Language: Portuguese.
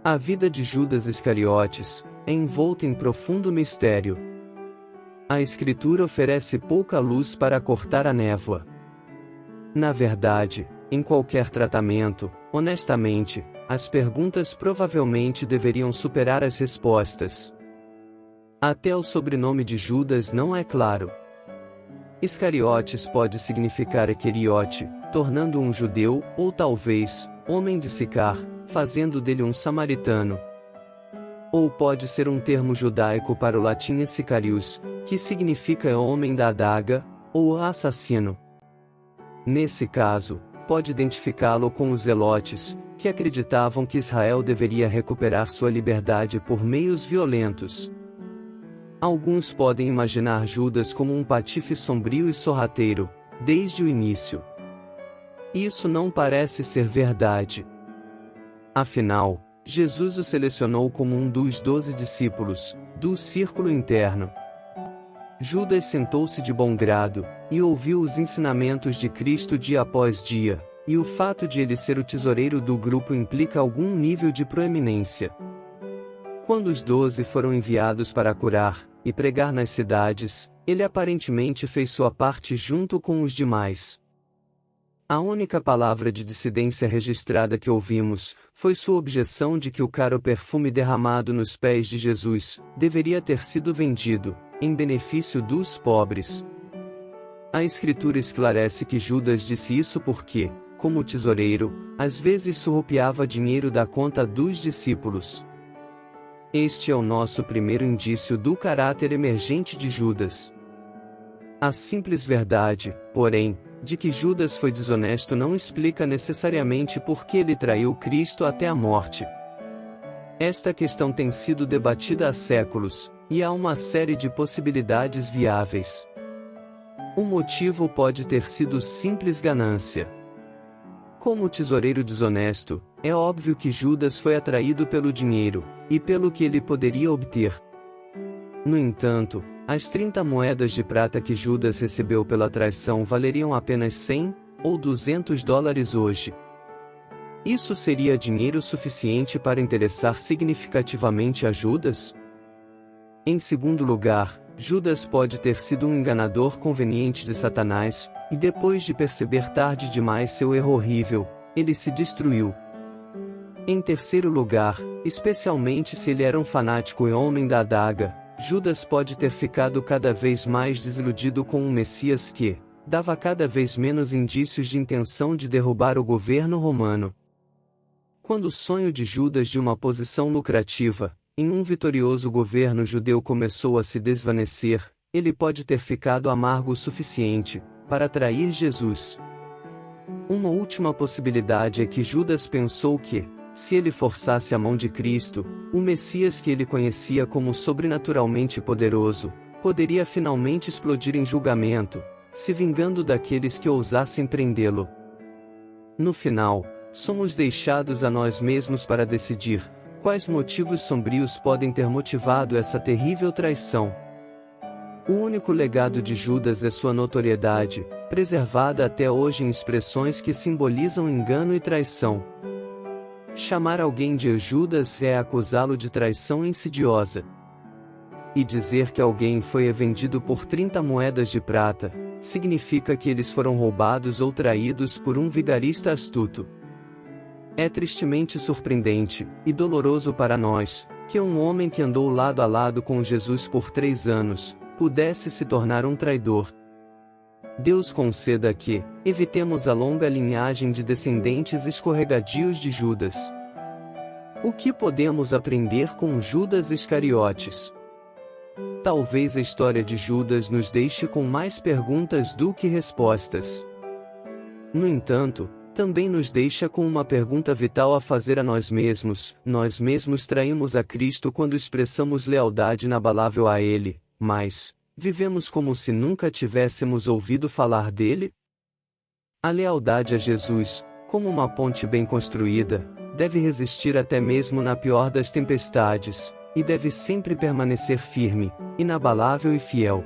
A vida de Judas Iscariotes é envolta em profundo mistério. A Escritura oferece pouca luz para cortar a névoa. Na verdade, em qualquer tratamento, honestamente, as perguntas provavelmente deveriam superar as respostas. Até o sobrenome de Judas não é claro. Iscariotes pode significar equeriote, tornando um judeu, ou talvez, homem de Sicar, fazendo dele um samaritano. Ou pode ser um termo judaico para o latim Sicarius, que significa homem da adaga, ou assassino. Nesse caso, pode identificá-lo com os zelotes, que acreditavam que Israel deveria recuperar sua liberdade por meios violentos. Alguns podem imaginar Judas como um patife sombrio e sorrateiro, desde o início. Isso não parece ser verdade. Afinal, Jesus o selecionou como um dos 12 discípulos, do círculo interno. Judas sentou-se de bom grado, e ouviu os ensinamentos de Cristo dia após dia, e o fato de ele ser o tesoureiro do grupo implica algum nível de proeminência. Quando os 12 foram enviados para curar e pregar nas cidades, ele aparentemente fez sua parte junto com os demais. A única palavra de dissidência registrada que ouvimos foi sua objeção de que o caro perfume derramado nos pés de Jesus deveria ter sido vendido, em benefício dos pobres. A Escritura esclarece que Judas disse isso porque, como tesoureiro, às vezes surrupiava dinheiro da conta dos discípulos. Este é o nosso primeiro indício do caráter emergente de Judas. A simples verdade, porém, de que Judas foi desonesto não explica necessariamente por que ele traiu Cristo até a morte. Esta questão tem sido debatida há séculos, e há uma série de possibilidades viáveis. O motivo pode ter sido simples ganância. Como tesoureiro desonesto, é óbvio que Judas foi atraído pelo dinheiro, e pelo que ele poderia obter. No entanto, as 30 moedas de prata que Judas recebeu pela traição valeriam apenas 100 ou 200 dólares hoje. Isso seria dinheiro suficiente para interessar significativamente a Judas? Em segundo lugar, Judas pode ter sido um enganador conveniente de Satanás, e depois de perceber tarde demais seu erro horrível, ele se destruiu. Em terceiro lugar, especialmente se ele era um fanático e homem da adaga, Judas pode ter ficado cada vez mais desiludido com um Messias que dava cada vez menos indícios de intenção de derrubar o governo romano. Quando o sonho de Judas de uma posição lucrativa, em um vitorioso governo judeu começou a se desvanecer, ele pode ter ficado amargo o suficiente para atrair Jesus. Uma última possibilidade é que Judas pensou que, se ele forçasse a mão de Cristo, o Messias que ele conhecia como sobrenaturalmente poderoso, poderia finalmente explodir em julgamento, se vingando daqueles que ousassem prendê-lo. No final, somos deixados a nós mesmos para decidir quais motivos sombrios podem ter motivado essa terrível traição. O único legado de Judas é sua notoriedade, preservada até hoje em expressões que simbolizam engano e traição. Chamar alguém de Judas é acusá-lo de traição insidiosa. E dizer que alguém foi vendido por 30 moedas de prata, significa que eles foram roubados ou traídos por um vigarista astuto. É tristemente surpreendente, e doloroso para nós, que um homem que andou lado a lado com Jesus por 3 anos, pudesse se tornar um traidor. Deus conceda que evitemos a longa linhagem de descendentes escorregadios de Judas. O que podemos aprender com Judas Iscariotes? Talvez a história de Judas nos deixe com mais perguntas do que respostas. No entanto, também nos deixa com uma pergunta vital a fazer a nós mesmos: nós mesmos traímos a Cristo quando expressamos lealdade inabalável a Ele, mas vivemos como se nunca tivéssemos ouvido falar dele? A lealdade a Jesus, como uma ponte bem construída, deve resistir até mesmo na pior das tempestades, e deve sempre permanecer firme, inabalável e fiel.